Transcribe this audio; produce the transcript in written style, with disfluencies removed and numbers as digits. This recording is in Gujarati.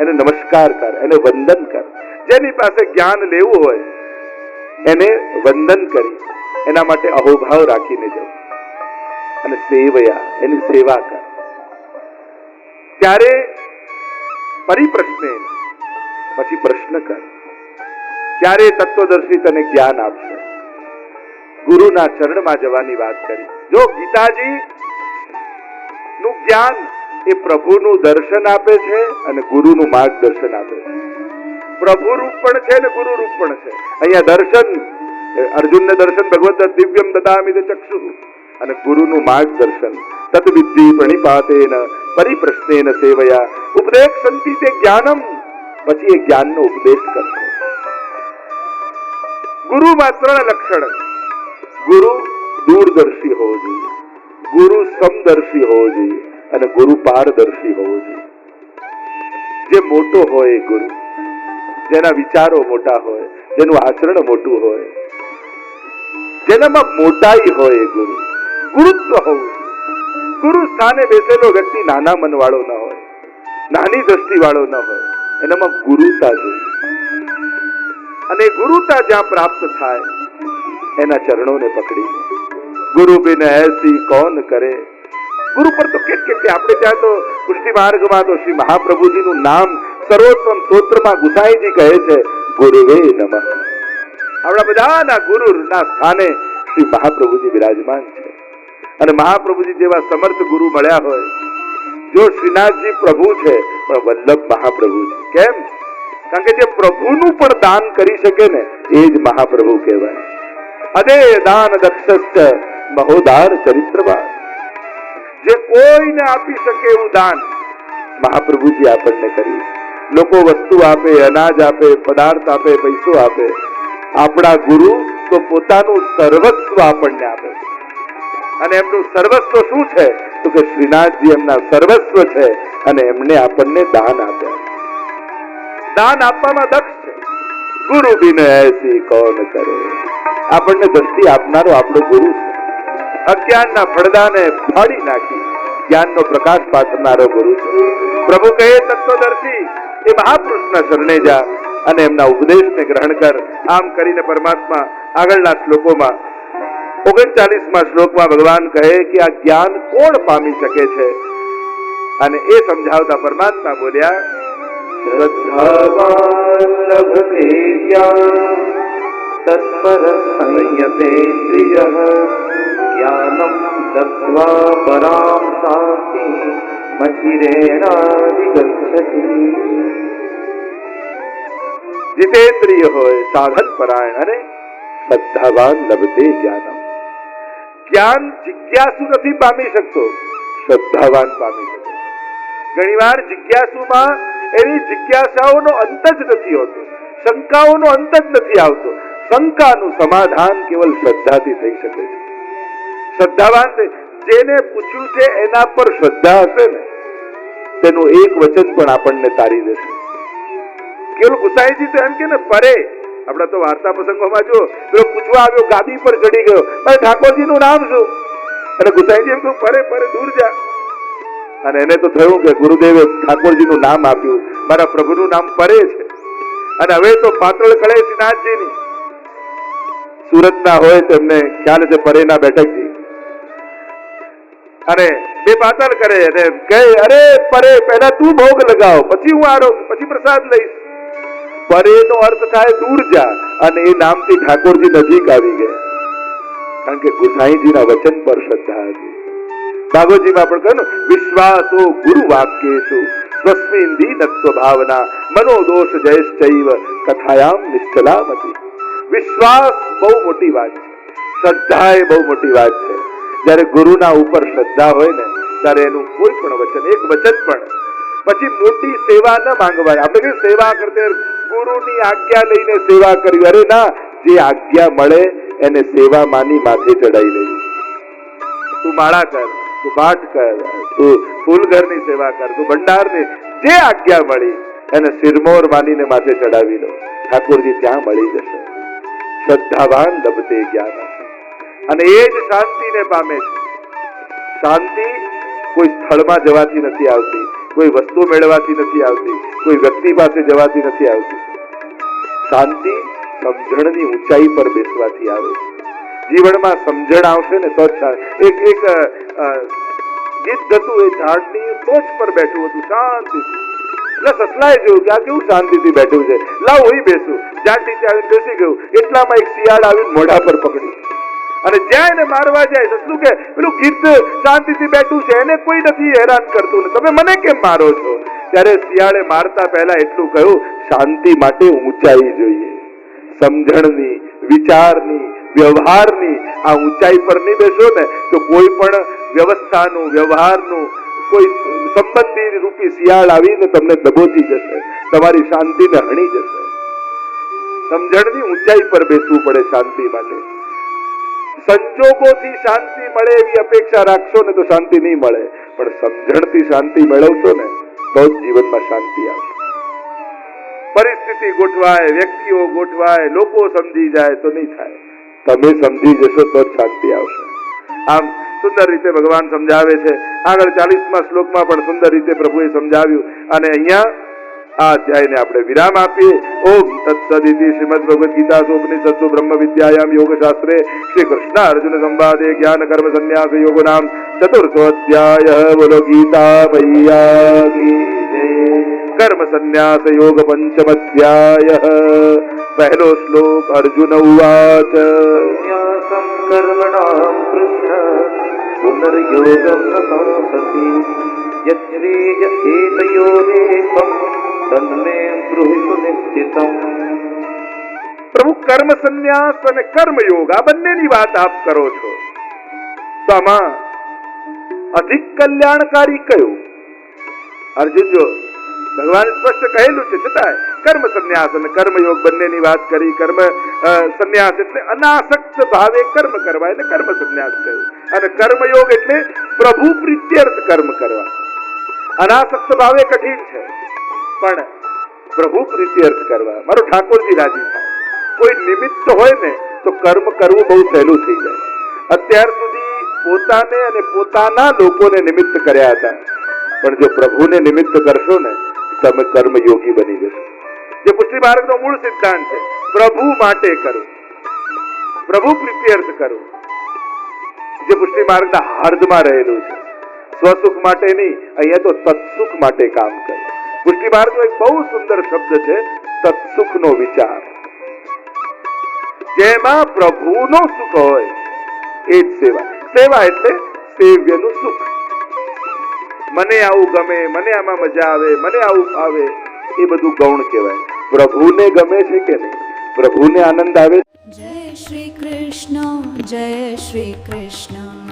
એને નમસ્કાર કર, એને વંદન કર. જેની પાસે જ્ઞાન લેવું હોય એને વંદન કરી એના માટે અહોભાવ રાખીને જવું અને સેવયા એની સેવા કર. ત્યારે પરિપ્રશ્ને પછી પ્રશ્ન કર, ત્યારે તત્વદર્શી તને જ્ઞાન આપશે. ગુરુના ચરણમાં જવાની વાત કરી. જો ગીતાજી નું જ્ઞાન એ પ્રભુનું દર્શન આપે છે અને ગુરુનું માર્ગદર્શન આપે છે. પ્રભુ રૂપ પણ છે ને ગુરુ રૂપ પણ છે. અહીંયા દર્શન, અર્જુનને દર્શન ભગવત દિવ્યમ દદામિ ચક્ષુ, અને ગુરુનું માર્ગદર્શન તદ વિદ્ધિ પ્રણિપાતેન પરિપ્રશ્નેન સેવયા ઉપદેક્ષંતિ તે જ્ઞાનમ. પછી એ જ્ઞાનનો ઉપદેશ કરશે. ગુરુમાં 3 લક્ષણ. ગુરુ દૂરદર્શી હોવો જોઈએ, ગુરુ સમદર્શી હોવો જોઈએ અને ગુરુ પારદર્શી હોવો જોઈએ. જે મોટો હોય એ ગુરુ, જેના વિચારો મોટા હોય, જેનું આચરણ મોટું હોય, જેનામાં મોટાઈ હોય એ ગુરુ. ગુરુત્વ હોવું. ગુરુ સ્થાને બેસેલો વ્યક્તિ નાના મન વાળો ન હોય, નાની દ્રષ્ટિ વાળો ન હોય, એનામાં ગુરુતા જોઈએ. અને ગુરુતા જ્યાં પ્રાપ્ત થાય એના ચરણોને પકડી. ગુરુ બિન એસી કોણ કરે. ગુરુ પર તો કેટલી આપણે ત્યાં તો પુષ્ટિ માર્ગમાં તો શ્રી મહાપ્રભુજીનું નામ સર્વોત્તમ સ્તોત્રમાં ગુસાઈજી કહે છે ગુરુવે નમઃ. આપણા બધાના ગુરુના સ્થાને શ્રી મહાપ્રભુજી બિરાજમાન છે. અને મહાપ્રભુજી જેવા સમર્થ ગુરુ મળ્યા હોય. જો શ્રીનાથજી પ્રભુ છે પણ વલ્લભ મહાપ્રભુજી. કેમ? કારણ કે જે પ્રભુનું પણ દાન કરી શકે ને એ જ મહાપ્રભુ કહેવાય. અદે દાન દક્ષસ્ય મહોદાર ચરિત્રવાન. જે કોઈને આપી શકે એવું દાન મહાપ્રભુજી આપણને કર્યું. લોકો વસ્તુ આપે, અનાજ આપે, પદાર્થ આપે, પૈસો આપે. આપણા ગુરુ તો પોતાનું સર્વસ્વ આપણને આપે. અને એમનું સર્વસ્વ શું છે? તો કે શ્રીનાથજી એમના સર્વસ્વ છે અને એમને આપણને દાન આપ્યા. દાન આપવામાં દક્ષ છે. ગુરુ બિન એસી કોણ કરે. આપણને દ્રષ્ટિ આપનારો આપણો ગુરુ છે. અજ્ઞાનના પડદાને ફાડી નાખી જ્ઞાનનો પ્રકાશ પાથરનારો ગુરુ છે. પ્રભુ કહે તત્વદર્શી એ મહાપુરુષના શરણે જા અને એમના ઉપદેશને ગ્રહણ કર. આમ કરીને પરમાત્મા આગળના શ્લોકોમાં 39મા શ્લોકમાં ભગવાન કહે કે આ જ્ઞાન કોણ પામી શકે છે? અને એ સમજાવતા પરમાત્મા બોલ્યા શ્રદ્ધાવાન લભતે જ્ઞાન તત્પર સંયતેન્દ્રિયઃ જ્ઞાનમ દત્વા પરામ શાંતિ મચિરેણાધિગચ્છતિ. જીતેન્દ્રિય હોય, સાધન પરાયણ અને શ્રદ્ધાવાન લભતે જ્ઞાનમ. જ્ઞાન જિજ્ઞાસુ નથી પામી શકતો, શ્રદ્ધાવાન પામી શકે. ઘણીવાર જિજ્ઞાસુમાં એની જિજ્ઞાસાઓનો અંત જ નથી હોતો, શંકાઓનો અંત જ નથી આવતો. શંકાનું સમાધાન કેવલ શ્રદ્ધાથી થઈ શકે છે. શ્રદ્ધાવાન જેને પૂછ્યું છે એના પર શ્રદ્ધા હશે ને તેનું એક વચન પણ આપણને તારી દેશે. કેવલ ગુસાઈજી તો એમ કે ને પરે આપડા તો વાર્તા પ્રસંગોમાં જો પેલો પૂછવા આવ્યો, ગાદી પર ચડી ગયો, અરે ઠાકોરજી નું નામ શું? અને ગુસાઈજી એમ કહ્યું પરે પરે દૂર જા. અને એને તો થયું કે ગુરુદેવે ઠાકોરજી નું નામ આપ્યું, મારા પ્રભુનું નામ પરે છે. અને હવે તો પાતળ કળે શ્રીનાથજીની સુરતના હોય તો એમને ખ્યાલ છે પરેના બેઠકજી. અને બે પાતળ કરે અને કહે અરે પરે પહેલા તું ભોગ લગાવ, પછી હું આરોગ, પછી પ્રસાદ લઈશ. પરેનો અર્થ થાય દૂર જા. અને એ નામથી ઠાકોરજી નજીક આવી ગયા, કારણ કે ગુસાઈજીના વચન પર શ્રદ્ધા હતી. ભાગવતજીમાં પણ કહ્યું વિશ્વાસો ગુરુ વાક્યેષુ સ્વસ્મિન દીનત્વ ભાવના મનોદોષ જયશ્ચૈવ કથાયામ નિશ્ચલામતી. વિશ્વાસ બહુ મોટી વાત છે, શ્રદ્ધા એ બહુ મોટી વાત છે. જયારે ગુરુના ઉપર શ્રદ્ધા હોય ને ત્યારે એનું કોઈ પણ વચન, એક વચન પણ, પછી મોટી સેવા ન માંગવાય. આપણે કઈ સેવા કરતે ગુરુની આજ્ઞા લઈને સેવા કરવી? અરે ના, જે આજ્ઞા મળે એને સેવા માની માથે ચડાવી લેવી. તું માળા કર, તું પાઠ કર, તું ફૂલઘરની સેવા કર, તું ભંડારની, જે આજ્ઞા મળી એને સિરમોર માનીને માથે ચડાવી લો. ઠાકોરજી ત્યાં મળી જશે. શ્રદ્ધાવાન લભતે જ્ઞાન. અને એ જ શાંતિને પામે છે. શાંતિ કોઈ સ્થળમાં જવાથી નથી આવતી, કોઈ વસ્તુ મેળવવાથી નથી આવતી, કોઈ વ્યક્તિ પાસે જવાથી નથી આવતી. શાંતિ સમજણની ઊંચાઈ પર બેસવાથી આવે. જીવનમાં સમજણ આવશે ને તો જ. એક ગીત હતું, એ ઝાડની ટોચ પર બેઠું હતું શાંતિથી. એટલે સસલાએ જોયું કે આ કેવું શાંતિથી બેઠું છે, લાવ હું બેસું. ઝાડ નીચે આવીને બેસી ગયું. એટલામાં એક શિયાળ આવીને મોઢા પર પકડ્યું અને જ્યાં એને મારવા જાય, સસલું કે પેલું ગીત શાંતિથી બેઠું છે, એને કોઈ નથી હેરાન કરતું ને તમે મને કેમ મારો છો? ત્યારે શિયાળે મારતા પહેલા એટલું કહ્યું, શાંતિ માટે ઊંચાઈ જોઈએ. સમજણની, વિચારની, વ્યવહારની આ ઊંચાઈ પર નહીં બેસો ને તો કોઈ પણ વ્યવસ્થાનું, વ્યવહારનું કોઈ સંબંધી રૂપી શિયાળ આવીને તમને દબોચી જશે, તમારી શાંતિને હણી જશે. સમજણની ઊંચાઈ પર બેસવું પડે શાંતિ માટે. સંજોગોથી શાંતિ મળે એવી અપેક્ષા રાખશો ને તો શાંતિ નહીં મળે, પણ સમજણથી શાંતિ મેળવશો ને તો જ જીવનમાં શાંતિ આવશે. પરિસ્થિતિ ગોઠવાય, વ્યક્તિઓ ગોઠવાય, લોકો સમજી જાય તો નહીં થાય. તમે સમજી જશો તો જ શાંતિ આવશે. આમ સુંદર રીતે ભગવાન સમજાવે છે. આગળ 40મા શ્લોકમાં પણ સુંદર રીતે પ્રભુએ સમજાવ્યું. અને અહીંયા આ અધ્યાયને આપણે વિરામ આપીએ. ઓમ તત્સદિતિ શ્રીમદ ભગવદ ગીતા ઉપનિષત્સુ બ્રહ્મ વિદ્યાયામ યોગશાસ્ત્રે શ્રી કૃષ્ણ અર્જુન સંવાદે જ્ઞાન કર્મ સંન્યાસ યોગ નામ ચતુર્થો અધ્યાય. બોલો ગીતા મૈયા કી જય. કર્મ સંન્યાસ યોગ પંચમ અધ્યાય. પહેલો શ્લોક. અર્જુન ઉવાચ. સંન્યાસં કર્મણાં કૃષ્ણ પુનર્યોગં ન સંસતિ યત્રેય એતયોરેકં તન્મે બ્રૂહિ સુનિશ્ચિતમ. પ્રભુ કર્મ સંન્યાસ અને કર્મયોગ આ બંનેની વાત આપ કરો છો, તો આમાં અધિક કલ્યાણકારી કયું? અર્જુન, જો ભગવાન સ્પષ્ટ કહેલું છે છતાંય કર્મ સંન્યાસ અને કર્મયોગ બંનેની વાત કરી. કર્મ સંન્યાસ એટલે અનાસક્ત ભાવે કર્મ કરવા, એટલે કર્મ સંન્યાસ કહ્યું. અને કર્મયોગ એટલે પ્રભુ પ્રીત્યર્થ કર્મ કરવા. અનાસક્ત ભાવે કઠિન છે, પણ પ્રભુ પ્રીત્યર્થ કરવા, મારો ઠાકોરજી રાજી થાય. કોઈ નિમિત્ત હોય ને તો કર્મ કરવું બહુ સહેલું થઈ જાય. અત્યાર સુધી પોતાને અને પોતાના લોકોને નિમિત્ત કર્યા હતા, પણ જો પ્રભુને નિમિત્ત કરશો ને તમે કર્મયોગી બની જશો. જે પુષ્ટિ માર્ગનો મૂળ સિદ્ધાંત છે, પ્રભુ માટે કરવું, પ્રભુ પ્રીત્યર્થ કરવું, જે પુષ્ટિ માર્ગના હાર્દમાં રહેલું છે. સ્વસુખ માટે નહીં, અહીંયા તો તત્સુખ માટે કામ કરવું. પુષ્ટિ માર્ગનો એક બહુ સુંદર શબ્દ છે, તત્સુખનો વિચાર. જેમાં પ્રભુનો સુખ હોય એ જ સેવા. સેવા એટલે સેવ્યનું સુખ. મને આવું ગમે, મને આમાં મજા આવે, મને આવું ફાવે, એ બધું ગૌણ કહેવાય. પ્રભુને ગમે છે કે નહીં? પ્રભુને આનંદ આવે? જય શ્રી કૃષ્ણ, જય શ્રી કૃષ્ણ.